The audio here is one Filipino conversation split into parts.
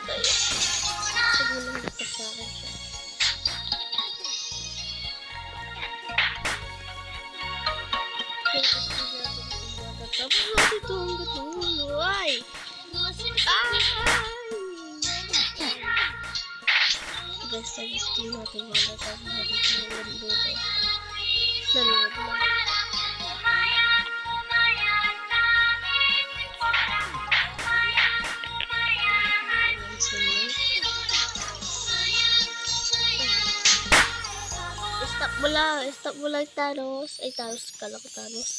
tayo. Sabi mo lang dito sa akin siya. Tapos natin ito ang gatulo. Ay! Basta gusto natin wala tapos natin ito ang gatulo. Nalulog lang. Stop mo lang Thanos. Ay, Thanos. Kala ko Thanos.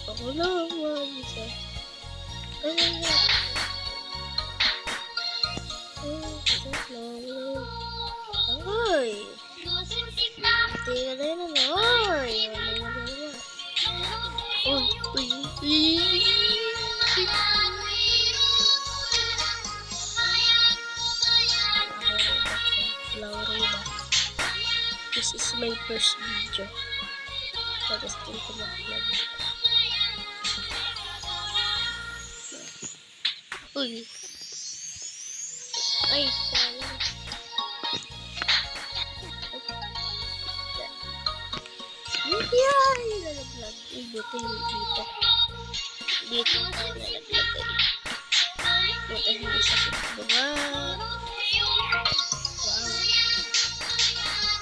Ako lang mag-isa. Ay! Tingnan na yun. Ay! Oh! This is my first video. Tapos dito mag-vlog. Uy! Ay, sayang. Yan! Lalaglag. Uy, buti hindi dito. Dito tayo lalaglag. Buti hindi sakit. Diba? Wow!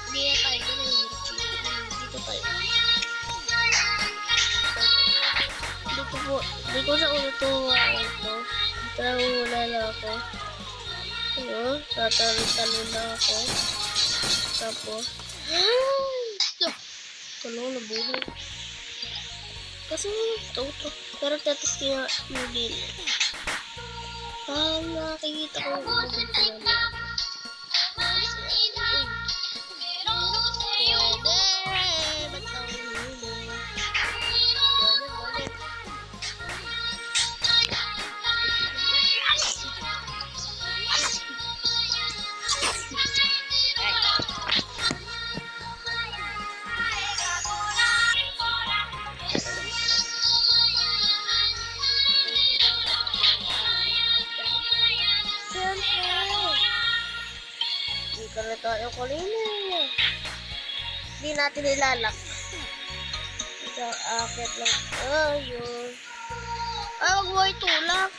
Hindi na tayo. Dito tayo. Hindi ko na utuwa ito. Wala na ako. Ano? Tatalo na ako. Tapos, tulong na buhay. Kasi ito. Pero tatesting nga yung din. Nakikita ko yung mga Hindi tayo kulina. Hindi natin ilalak. Ito, akit lang. Ayun. Ay, wag mo itulak.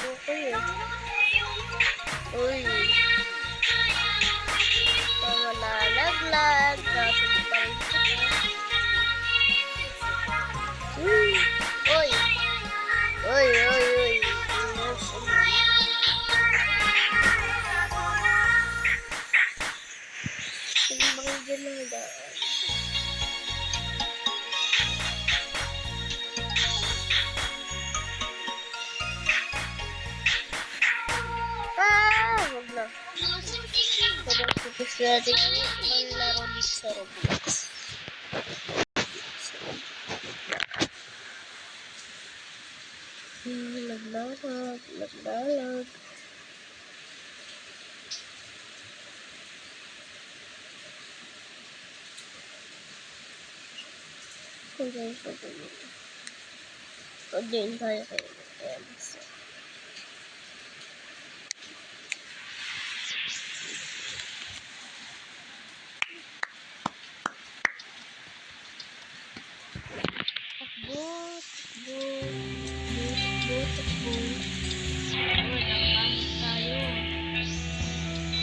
Okay. Uy. Tama lalaglag. Kaso di pa rin ito. Uy. Uy. Uy, uy, uy. Sige, makikita lang daan. Wag na. Tapos natin maglaro dito sa Roblox. Naglalag. Pag-gain tayo kayo.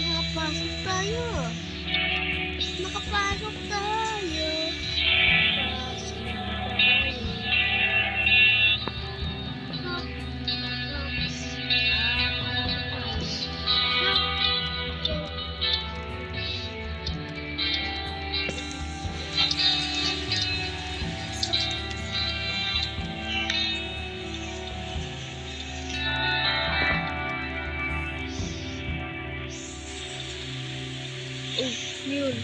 Nakapasok tayo. Nakapasok tayo. Yun.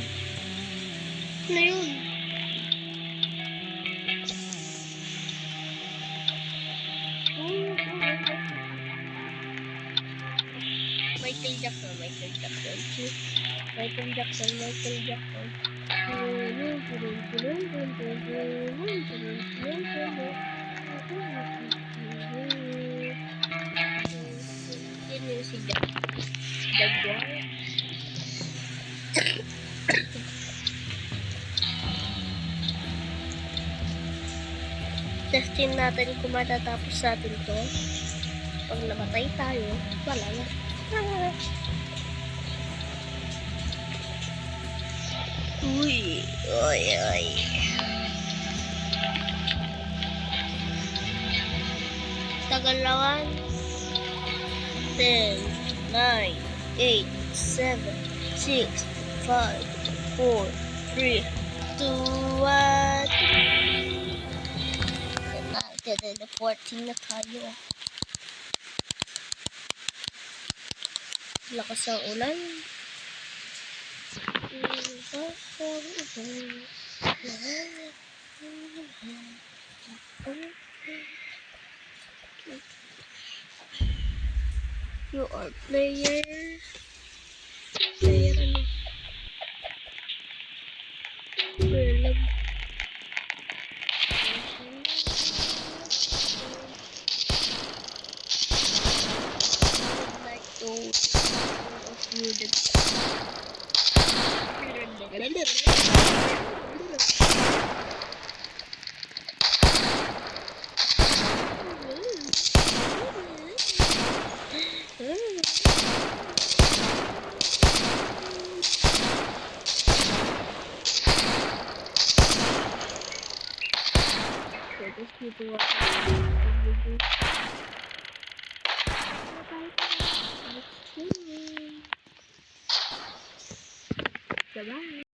Ano yun? Michael Jackson, Michael Jackson. Michael Jackson, Michael Jackson. Sino yung si Jaguar? Testin natin kung matatapos natin to. Pag namatay tayo, wala na. Uy, oy, oy. Tagal naman. 10, 9, 8, 7, 6, 5, 4, 3, 2, 1. 14 na tayo. Lakas ng ulan. You are player ano? Player lang. Like those of you that those people are bye.